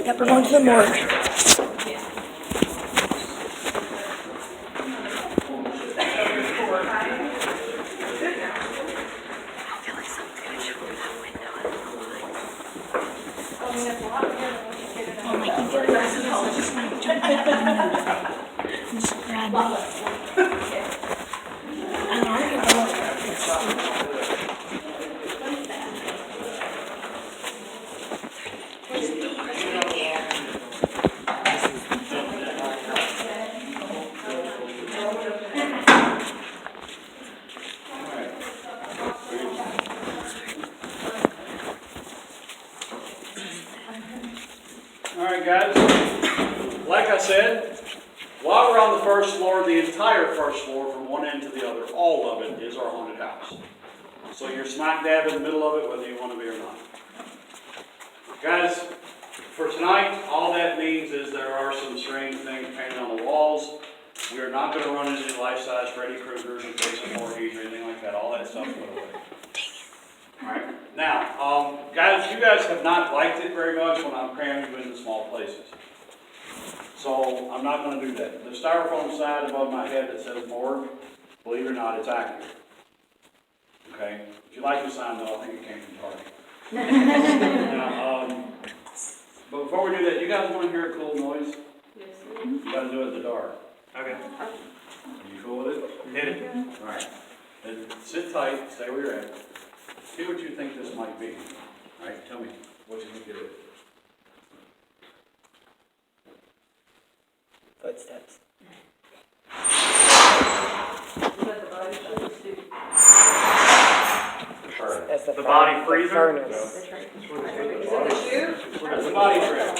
Yep, we're going to the morgue. Alright guys, like I said, while we're on the first floor, the entire first floor from one end to the other, all of it is our haunted house. So you're smack dab in the middle of it whether you want to be or not. Guys, for tonight, all that means is there are some strange things painted on the walls. We are not going to run into any life-size Freddy Kruegers or Jason Voorhees or anything like that. All that stuff went away. Alright, now, guys, you guys have not liked it very much when I'm cramming you into small places. So, I'm not going to do that. The styrofoam sign above my head that says morgue, believe it or not, it's accurate. Okay? If you like the sign, though, I think it came from Target. Now, but before we do that, you guys want to hear a cool noise? Yes. You got to do it in the dark. Okay. Are you cool with it? Hit it. Alright. Then sit tight, stay where you're at. See what you think this might be. Alright, tell me what you think it is. Footsteps. That's The body freezer? furnace. That's the body tray.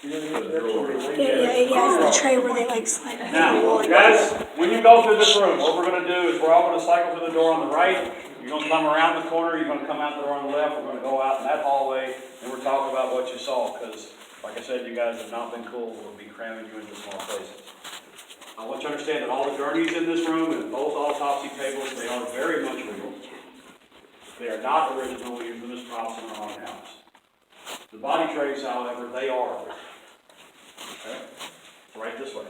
Yeah, it's the tray where they like slide. Now, guys, when you go through this room, what we're going to do is we're all going to cycle through the door on the right. You're going to come around the corner. You're going to come out the door on the left. We're going to go out in that hallway, and we're talking about what you saw. Because, like I said, you guys have not been cool. We'll be cramming you into small places. I want you to understand that all the gurneys in this room and both autopsy tables, they are very much real. They are not original. We use them as props in our haunted house. The body trays, however, they are original. Okay? Right this way.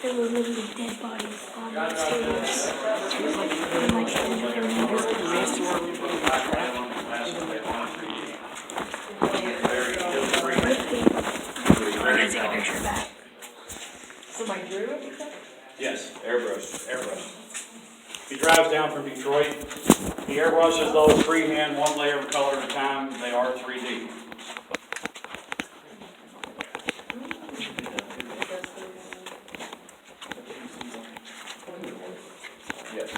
There were literally dead bodies on these tables. And like standing there and there's I gotta take a picture of that. Somebody drew it? Yes, airbrush. He drives down from Detroit. He airbrushes those freehand, one layer of color at a time. They are 3D. Yes.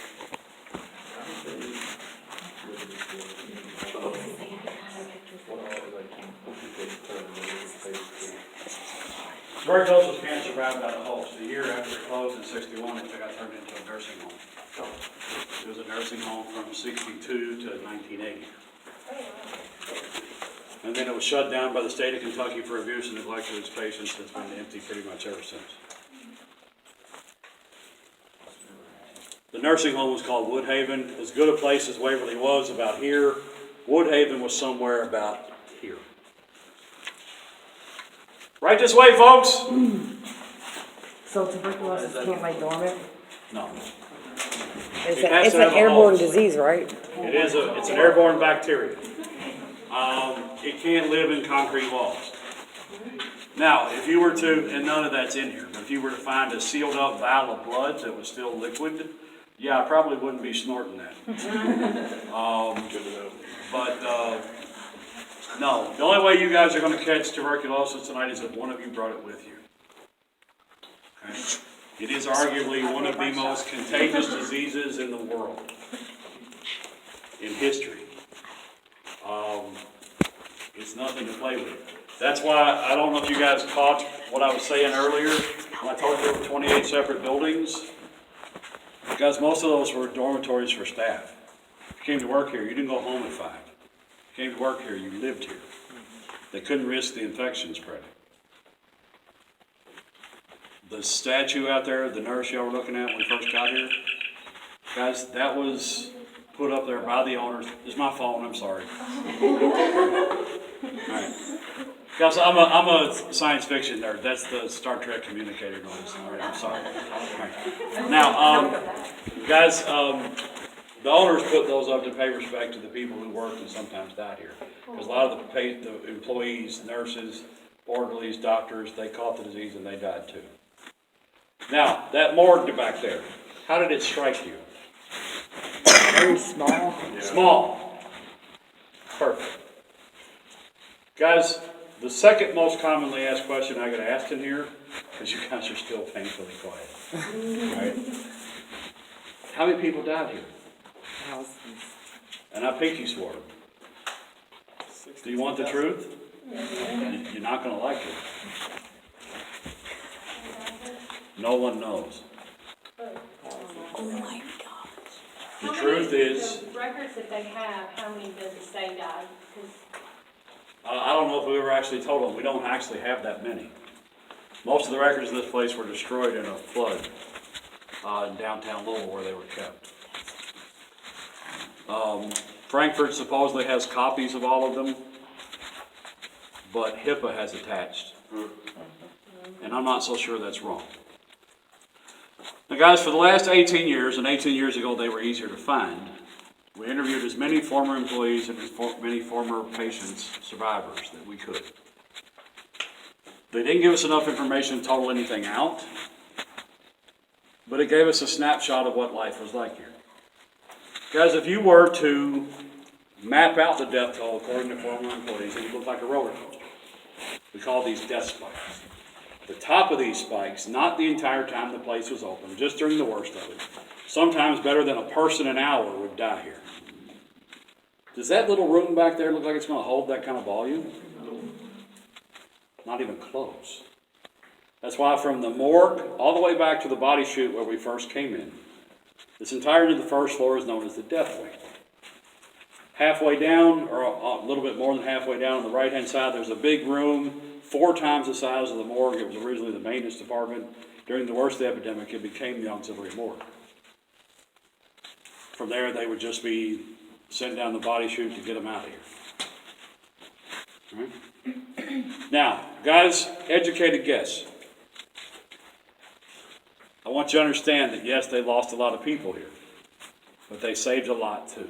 Tuberculosis can't survive without a host. The year after it closed in '61, it got turned into a nursing home. It was a nursing home from '62 to 1980. And then it was shut down by the state of Kentucky for abuse and neglect of its patients. It's been empty pretty much ever since. The nursing home was called Woodhaven. As good a place as Waverly was, about here, Woodhaven was somewhere about here. Right this way, folks. So tuberculosis can't lay dormant? No. It's It has to an have a airborne host. disease, right? It's an airborne bacteria. It can't live in concrete walls. Now, if you were to, and none of that's in here, but if you were to find a sealed up vial of blood that was still liquid, yeah, I probably wouldn't be snorting that. No, the only way you guys are going to catch tuberculosis tonight is if one of you brought it with you. Okay? It is arguably one of the most contagious diseases in the world, in history. It's nothing to play with. That's why, I don't know if you guys caught what I was saying earlier, when I told you there were 28 separate buildings. Because most of those were dormitories for staff. If you came to work here, you didn't go home at 5. If you came to work here, you lived here. They couldn't risk the infection spreading. The statue out there, the nurse y'all were looking at when we first got here, guys, that was put up there by the owners. It's my fault, I'm sorry. Alright. Guys, I'm a science fiction nerd. That's the Star Trek communicator noise. Alright, I'm sorry. Right. Now, guys, the owners put those up to pay respect to the people who worked and sometimes died here. Because a lot of the employees, nurses, orderlies, doctors, they caught the disease and they died too. Now, that morgue back there, how did it strike you? Very small. Small. Perfect. Guys, the second most commonly asked question I get asked in here, because you guys are still painfully quiet. Right? How many people died here? Thousands. And I pinky swore. Do you want the truth? You're not going to like it. No one knows. Oh my gosh. The truth is, The records that they have, how many does it say died? 'Cause I don't know if we ever actually told them. We don't actually have that many. Most of the records of this place were destroyed in a flood in downtown Louisville where they were kept. Frankfurt supposedly has copies of all of them, but HIPAA has attached. And I'm not so sure that's wrong. Now guys, for the last 18 years, and 18 years ago they were easier to find, we interviewed as many former employees and as many former patients, survivors, that we could. They didn't give us enough information to total anything out, but it gave us a snapshot of what life was like here. Guys, if you were to map out the death toll according to former employees, it would look like a roller coaster. We call these death spikes. The top of these spikes, not the entire time the place was open, just during the worst of it. Sometimes better than a person an hour would die here. Does that little room back there look like it's going to hold that kind of volume? Not even close. That's why from the morgue all the way back to the body chute where we first came in, this entire of the first floor is known as the death wing. Halfway down, or a little bit more than halfway down on the right-hand side, there's a big room, 4 times the size of the morgue. It was originally the maintenance department. During the worst of the epidemic, it became the auxiliary morgue. From there, they would just be sent down the body chute to get them out of here. All right? Now, guys, educated guess. I want you to understand that, yes, they lost a lot of people here, but they saved a lot too.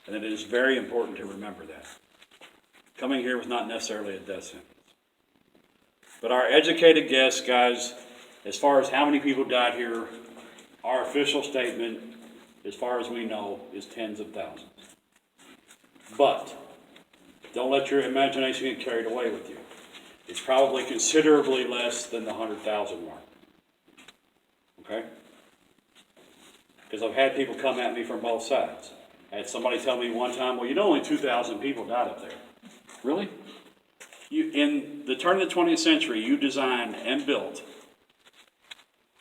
And it is very important to remember that. Coming here was not necessarily a death sentence. But our educated guess, guys, as far as how many people died here, our official statement, as far as we know, is tens of thousands. But don't let your imagination get carried away with you. It's probably considerably less than the 100,000 mark. Okay? Because I've had people come at me from both sides. I had somebody tell me one time, well, you know, only 2,000 people died up there. Really? In the turn of the 20th century, you designed and built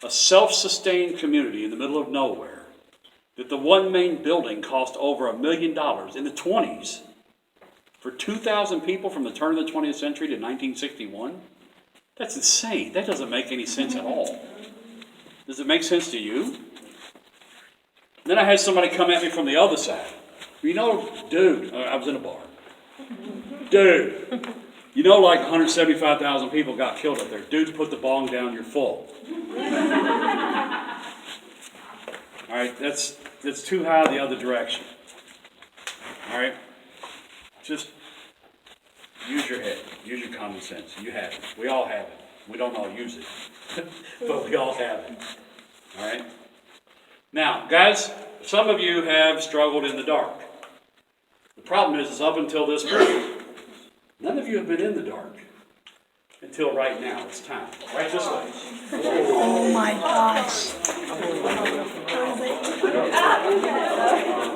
a self-sustained community in the middle of nowhere that the one main building cost over $1 million in the 20s for 2,000 people from the turn of the 20th century to 1961? That's insane. That doesn't make any sense at all. Does it make sense to you? Then I had somebody come at me from the other side. You know, dude, I was in a bar. Dude, you know, like 175,000 people got killed up there. Dude, put the bong down, you're full. All right, that's too high the other direction. All right, just use your head, use your common sense. You have it. We all have it. We don't all use it, but we all have it. All right. Now, guys, some of you have struggled in the dark. The problem is up until this point, none of you have been in the dark. until right now. It's time. Right this way. Oh my gosh.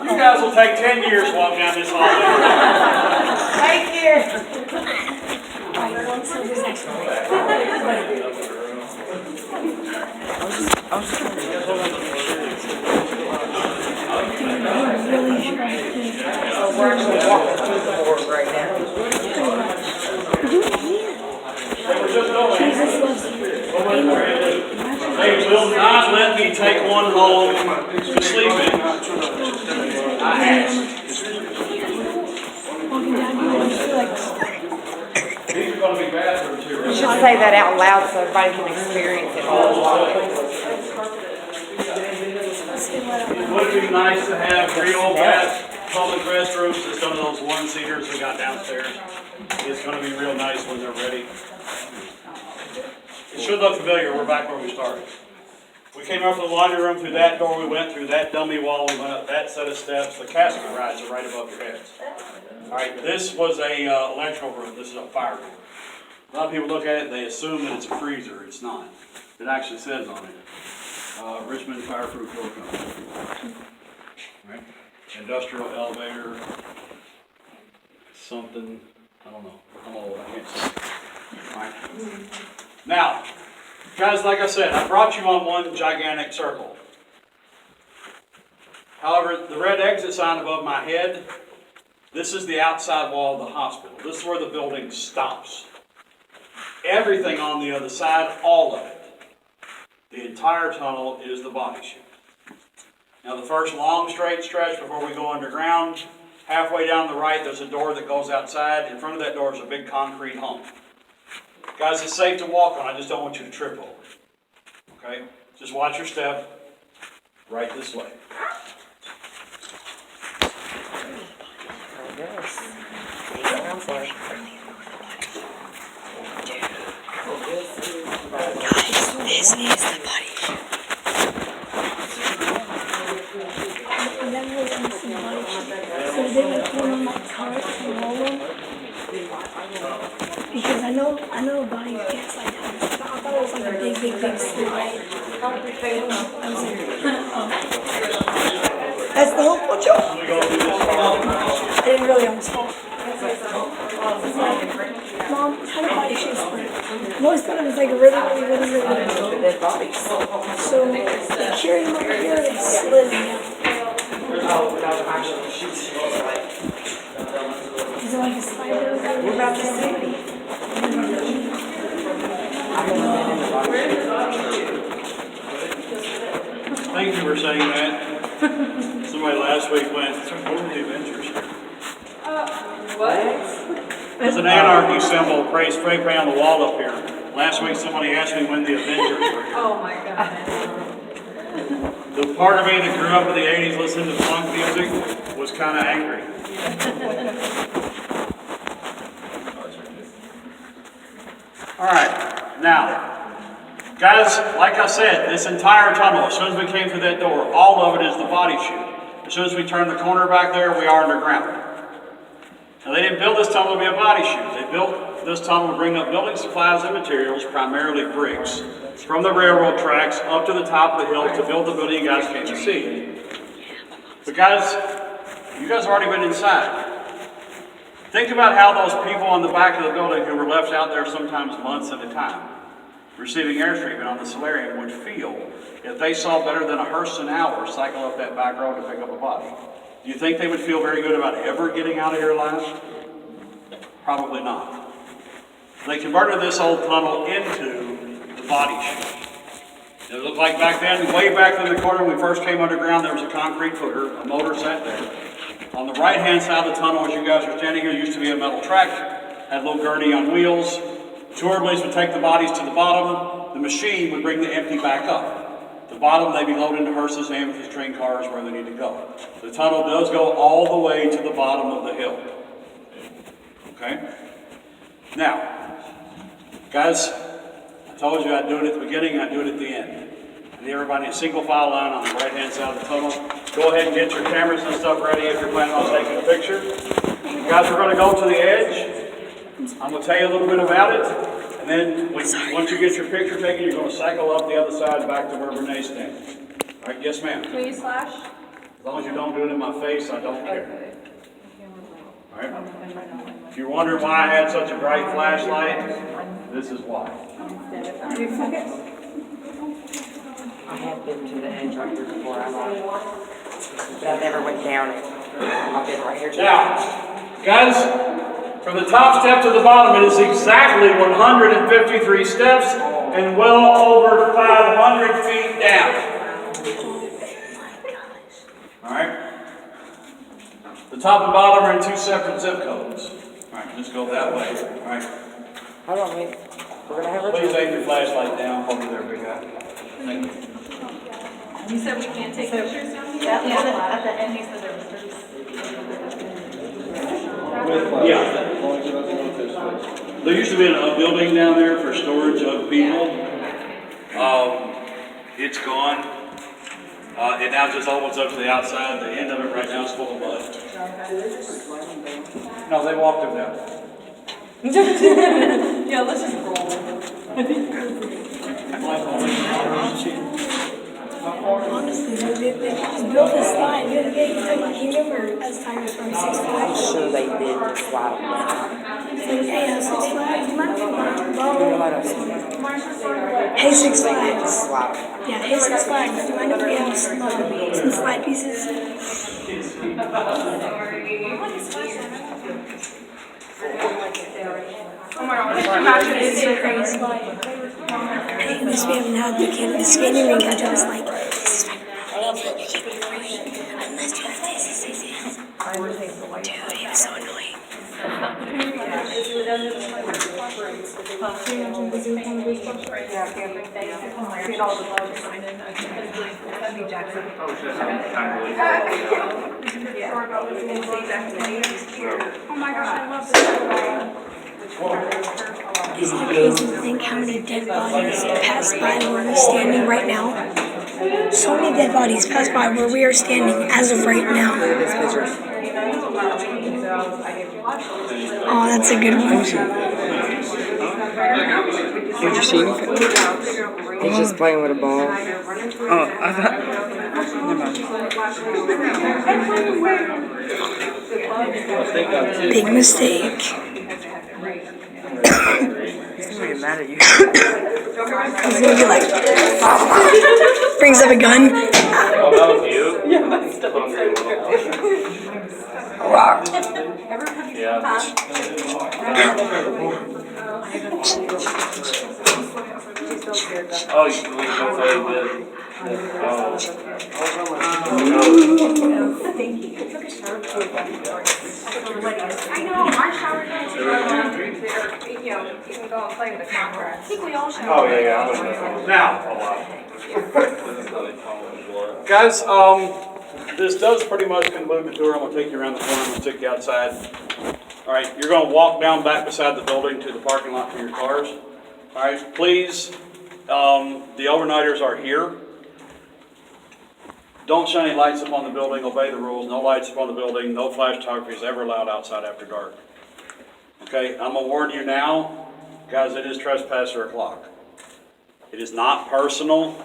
You guys will take 10 years to walk down this hallway. Thank you. Alright, one silver section. I was just trying to Really try to. we're actually walking through the board right now. They were just going. Jesus loves you. They will not let me take one home to sleep in. I asked. Walking down here, I just feel like These are going to be bathrooms here. You should say that out loud so everybody can experience it. It would be nice to have real public restrooms instead of those one-seaters we got downstairs. It's going to be real nice when they're ready. It should look familiar. We're back where we started. We came out from the laundry room, through that door we went, through that dummy wall we went up, that set of steps. The casket rides are right above your heads. All right, this was a electrical room. This is a fire room. A lot of people look at it and they assume that it's a freezer. It's not. It actually says on it, Richmond Fireproof Door Company. Right? Industrial elevator, something, I don't know. I'm old, I can't see. All right. Now, guys, like I said, I brought you on one gigantic circle. However, the red exit sign above my head, this is the outside wall of the hospital. This is where the building stops. Everything on the other side, all of it, the entire tunnel is the body chute. Now the first long straight stretch before we go underground, halfway down the right there's a door that goes outside. In front of that door is a big concrete hump. Guys, it's safe to walk on, I just don't want you to trip over. Okay? Just watch your step right this way. Sounds like. this is the body chute. I never really understood the body chute. So they would put on my cart and roll them. Because I know bodies get like that. I thought it was like a big slide. I was like, that's the whole job. I didn't really understand. Mom, how do body shapes work? Most of it was like really. Dead bodies. So they carry them over here and slid them down. Is it like a slider? What about the city? Thank you for saying that. Somebody last week went, what were the Avengers here? What? There's an anarchy symbol spray paint on the wall up here. Last week somebody asked me when the Avengers were here. Oh my God. The part of me that grew up in the 80s listening to funk music was kind of angry. All right, now, guys, like I said, this entire tunnel, as soon as we came through that door, all of it is the body chute. As soon as we turn the corner back there, we are underground. Now, they didn't build this tunnel to be a body chute. They built this tunnel to bring up building supplies and materials, primarily bricks, from the railroad tracks up to the top of the hill to build the building you guys came to see. But guys, you guys have already been inside. Think about how those people on the back of the building who were left out there sometimes months at a time, receiving air treatment on the solarium, would feel if they saw better than a hearse an hour cycle up that back road to pick up a body. Do you think they would feel very good about ever getting out of here alive? Probably not. They converted this old tunnel into the body chute. It looked like back then, way back in the corner when we first came underground, there was a concrete footer, a motor sat there. On the right-hand side of the tunnel, as you guys are standing here, used to be a metal tractor. Had a little gurney on wheels. Two orderlies would take the bodies to the bottom. The machine would bring the empty back up. The bottom, they'd be loaded into hearses, ambulances, train cars, where they need to go. The tunnel does go all the way to the bottom of the hill. Okay? Now, guys, I told you I'd do it at the beginning, I'd do it at the end. I need everybody in a single file line on the right-hand side of the tunnel. Go ahead and get your cameras and stuff ready if you're planning on taking a picture. Guys, we're going to go to the edge. I'm going to tell you a little bit about it, and And then, once you get your picture taken, you're gonna cycle up the other side back to where Renee's standing. All right, yes, ma'am. Will you slash? As long as you don't do it in my face, I don't care. All right? If you're wondering why I had such a bright flashlight, this is why. I have been to the edge right here before I left. But I never went down it. I've been right here. Now, guys, from the top step to the bottom, it is exactly 153 steps and well over 500 feet down. All right? The top and bottom are in 2 separate zip codes. All right, just go that way. All right. Hold on, wait. We're gonna have a Please lay your flashlight down. Hold it there, big guy. Thank you. You said we can't take pictures down here? At the end, he said there was 30. Yeah. There used to be a building down there for storage of people. It's gone. It now just opens up to the outside. The end of it right now is full of mud. No, they walked him down. Yeah, let's just roll. Honestly, they just built this slide. Can you remember as time from Six Flags? I'm sure they did the slide. It's like, hey, Six Flags, you mind if we borrow? Slide. Hey, Six Flags. Slide. Yeah, hey, Six Flags, do you mind if we have some slide pieces? Oh my God, imagine It's so crazy. Hey, this we haven't had the skating rink. I was like, this is my unless you have this. Dude, he was so annoying. Oh my gosh, I love this. Isn't it crazy to think how many dead bodies pass by where we're standing right now? So many dead bodies pass by where we are standing as of right now. Oh, that's a good one. Did you see anything? He's just playing with a ball. Oh, I thought. Big mistake. He's gonna get mad at you. He's gonna be like, brings up a gun. Oh, that was you? Yeah, that's still Yeah. Oh, you believe that's how you did? I know, I showered down to you know, you can go and play with the contract. I think we all showered. Oh, yeah. Now, guys, this does pretty much conclude the tour. I'm going to take you around the corner. I'm going to take you outside. All right, you're going to walk down back beside the building to the parking lot for your cars. All right, please, the overnighters are here. Don't shine any lights upon the building. Obey the rules. No lights upon the building. No flash photography is ever allowed outside after dark. Okay, I'm going to warn you now, guys, it is trespasser o'clock. It is not personal,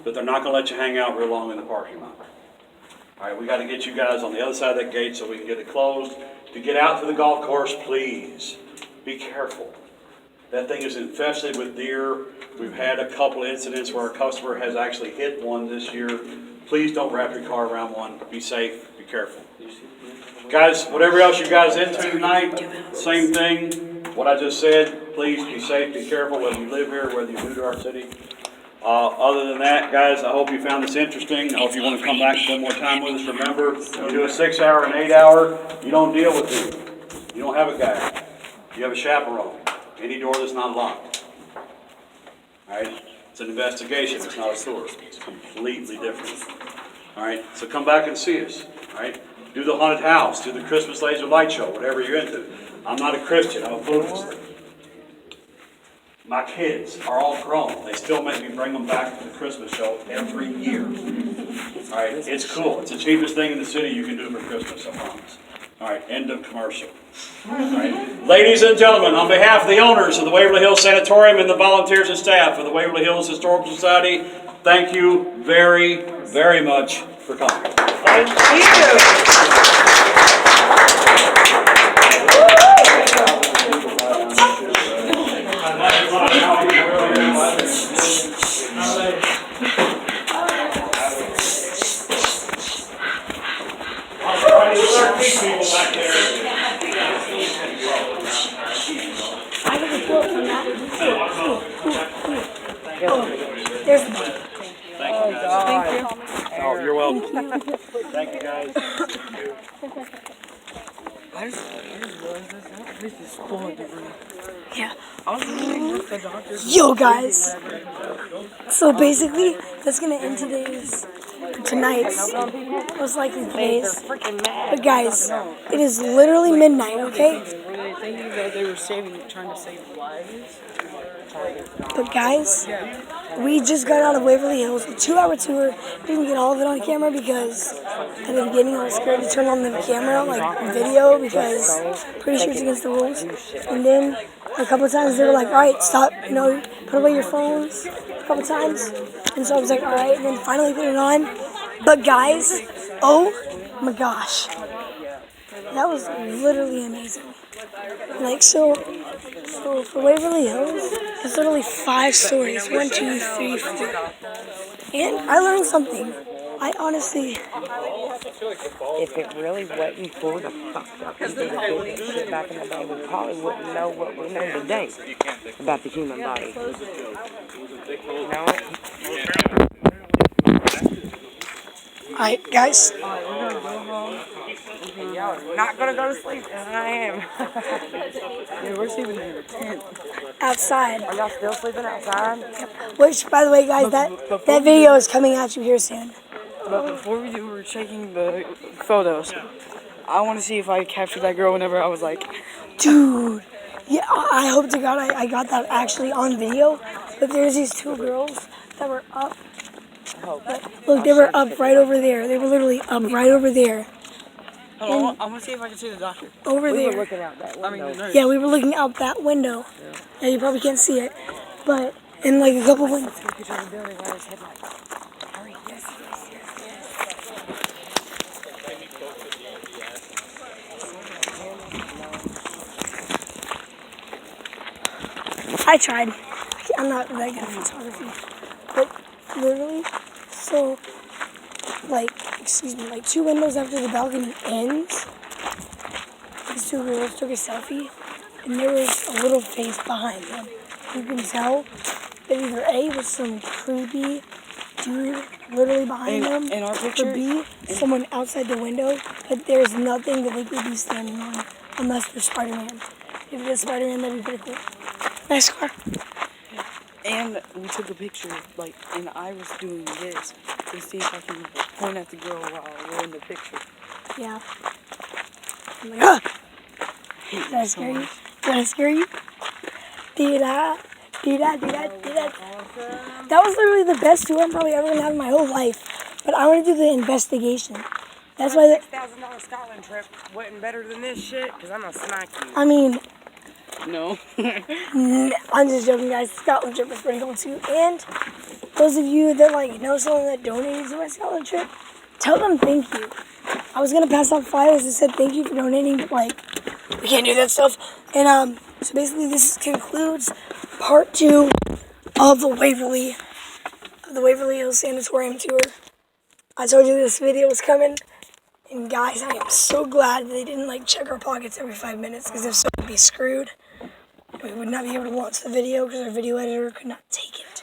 but they're not going to let you hang out real long in the parking lot. All right, we got to get you guys on the other side of that gate so we can get it closed. To get out to the golf course, please be careful. That thing is infested with deer. We've had a couple incidents where a customer has actually hit one this year. Please don't wrap your car around one. Be safe, be careful. Guys, whatever else you guys into tonight, same thing. What I just said, please be safe, be careful, whether you live here, whether you're new to our city. Other than that, guys, I hope you found this interesting. I hope you want to come back and spend more time with us. Remember, you do a 6-hour and 8-hour, you don't deal with people. You don't have a guy. You have a chaperone. Any door that's not locked. All right? It's an investigation. It's not a tour. It's completely different. All right? So come back and see us. All right? Do the haunted house. Do the Christmas laser light show. Whatever you're into. I'm not a Christian. I'm a Buddhist. My kids are all grown. They still make me bring them back to the Christmas show every year. All right? It's cool. It's the cheapest thing in the city you can do for Christmas, I promise. All right, end of commercial. All right. Ladies and gentlemen, on behalf of the owners of the Waverly Hills Sanatorium and the volunteers and staff of the Waverly Hills Historical Society, thank you very, very much for coming. Thank you. I have a quote from that. There's the ball. Thank you, guys. Oh, you're welcome. Thank you, guys. I just realized this is full of debris. Yeah. I was looking with the doctors. Yo, guys. So basically, that's gonna end tonight's, most likely today's. But guys, it is literally midnight, okay? Were they thinking that they were trying to save lives? But guys, we just got out of Waverly Hills, a 2-hour tour. Didn't get all of it on camera because at the beginning I was scared to turn on the camera, like video, because pretty sure it's against the rules. And then a couple times they were like, all right, stop, put away your phones a couple times. And so I was like, all right, and then finally put it on. But guys, oh my gosh, that was literally amazing. Like, so for Waverly Hills, it's literally 5 stories. 1, 2, 3, 4. And I learned something. I honestly... If it really wasn't for the fucked up people that did this shit back in the day, we probably wouldn't know what we know today about the human body. You know? Alright, guys. Y'all not gonna go to sleep, and I am. Yeah, we're sleeping in a tent. Outside. Are y'all still sleeping outside? Which, by the way, guys, that video is coming at you here soon. But before we were checking the photos, I want to see if I captured that girl whenever I was like, Dude. Yeah, I hope to God I got that actually on video. But there's these 2 girls that were up. Look, they were up right over there. They were literally up right over there. hold on, I want to see if I can see the doctor. Over We were there. looking out that window. I mean, the nurse. Yeah, we were looking out that window. Yeah, you probably can't see it. But in like a couple windows. Took a picture of the building while his headlights. Hurry, yes, yes, yes. I tried. I'm not that good at photography. But literally, so, like 2 windows after the balcony ends, these 2 girls took a selfie, and there was a little face behind them. You can tell that either A, was some creepy dude literally behind them, in our or picture, B, someone outside the window, but there's nothing that they could be standing on unless they're Spider-Man. If it is Spider-Man, that'd be pretty cool. Nice car. and we took a picture, like, and I was doing this to see if I can point at the girl while we're in the picture. Yeah. I'm like, ah! Did I scare you? Did I scare you? Did I? That was literally the best tour I'm probably ever going to have in my whole life. But I want to do the investigation. That's why... $6,000 Scotland trip wasn't better than this shit, because I'm gonna smack you. I mean, No. I'm just joking, guys. The Scotland trip was pretty cool too. And those of you that know someone that donated to my Scotland trip, tell them thank you. I was gonna pass out flyers that said thank you for donating, but we can't do that stuff. And so basically this concludes part 2 of the Waverly Hills Sanatorium tour. I told you this video was coming. And guys, I am so glad that they didn't check our pockets every 5 minutes, because if so, we'd be screwed. We would not be able to launch the video because our video editor could not take it.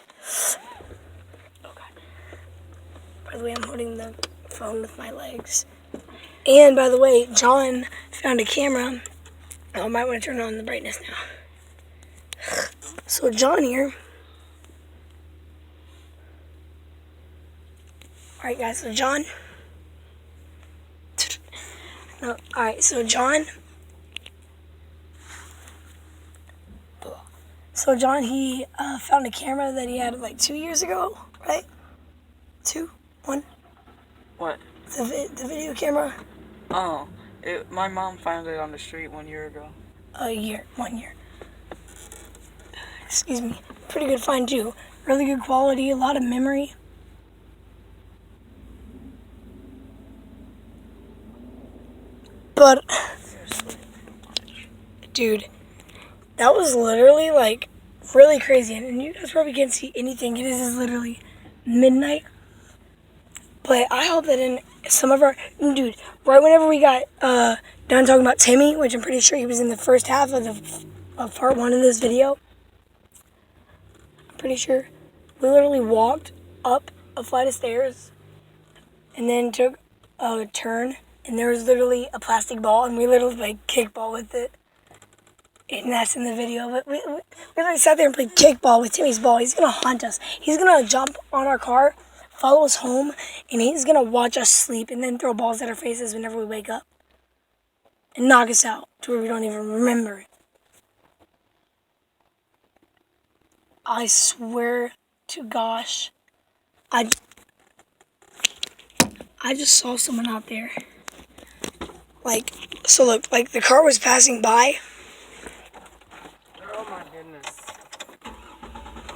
Oh God. By the way, I'm holding the phone with my legs. And by the way, John found a camera. Oh, I might want to turn on the brightness now. So John here. Alright guys, so John. No, alright, so John. So John, he found a camera that he had 2 years ago, right? 2, 1. What? The video camera. Oh, My mom found it on the street 1 year ago. 1 year. Excuse me. Pretty good find too. Really good quality, a lot of memory. But, dude, that was literally like really crazy. And you guys probably can't see anything. It is literally midnight. But I hope that in some of our, dude, right whenever we got done talking about Timmy, which I'm pretty sure he was in the first half of part 1 of this video. I'm pretty sure we literally walked up a flight of stairs and then took a turn, and there was literally a plastic ball, and we literally played kickball with it. And that's in the video. But we literally sat there and played kickball with Timmy's ball. He's gonna haunt us. He's gonna jump on our car, follow us home, and he's gonna watch us sleep and then throw balls at our faces whenever we wake up and knock us out to where we don't even remember it. I swear to gosh, I just saw someone out there. Like, so look, like the car was passing by. Oh my goodness.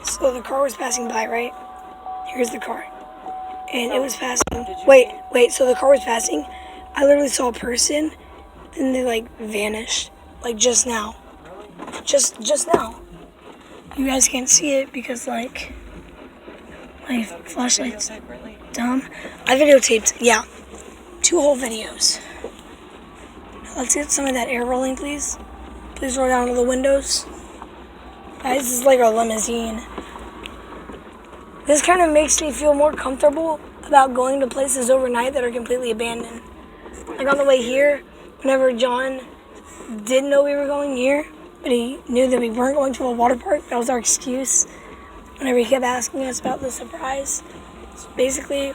So the car was passing by, right? Here's the car. And it was passing. Wait, so the car was passing. I literally saw a person, then they like vanished. Like just now. Just now. You guys can't see it because like my flashlight's dumb. I videotaped, yeah, 2 whole videos. Let's get some of that air rolling, please. Please roll down to the windows. Guys, this is like our limousine. This kind of makes me feel more comfortable about going to places overnight that are completely abandoned. Like on the way here, whenever John didn't know we were going here, but he knew that we weren't going to a water park, that was our excuse. Whenever he kept asking us about the surprise. So basically,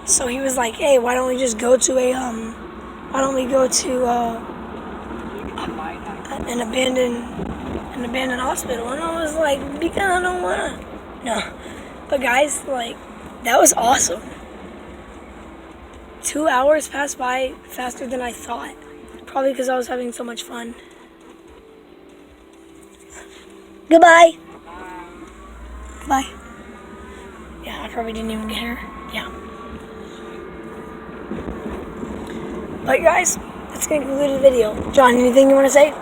so he was like, hey, why don't we just go to an abandoned hospital? And I was like, because I don't wanna. No. But guys, like, that was awesome. 2 hours passed by faster than I thought. Probably because I was having so much fun. Goodbye. Bye. Yeah, I probably didn't even get her. Yeah. But guys, that's going to conclude the video. John, anything you want to say?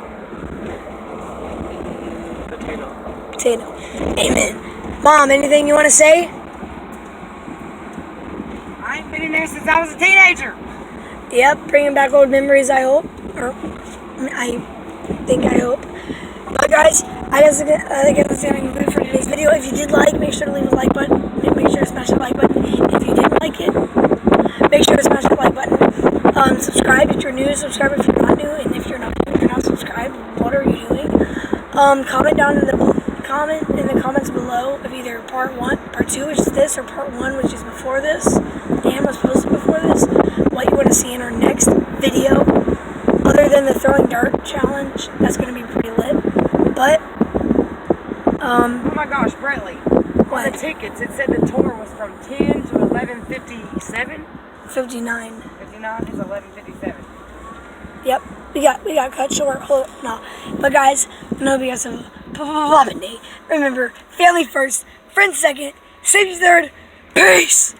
Potato. Amen. Mom, anything you want to say? I ain't been in there since I was a teenager. Yep, bringing back old memories, I hope. Or, I hope. But guys, I guess that's going to conclude for today's video. If you did like, make sure to leave a like button. Make sure to smash that like button. If you didn't like it, make sure to smash that like button. Subscribe if you're new, subscribe if you're not new, and if you're not subscribed, what are you doing? Comment in the comments below of either part 1, part 2, which is this, or part 1, which is before this, and was posted before this, what you want to see in our next video, other than the throwing dart challenge. That's going to be pretty lit. But, Oh my gosh, Bradley. what? On the tickets, it said the tour was from 10 to 11:57. 59. 59 is 11:57. Yep, we got cut short. No, but guys, I hope you guys have a poppin' day. Remember, family first, friends second, safety third. Peace.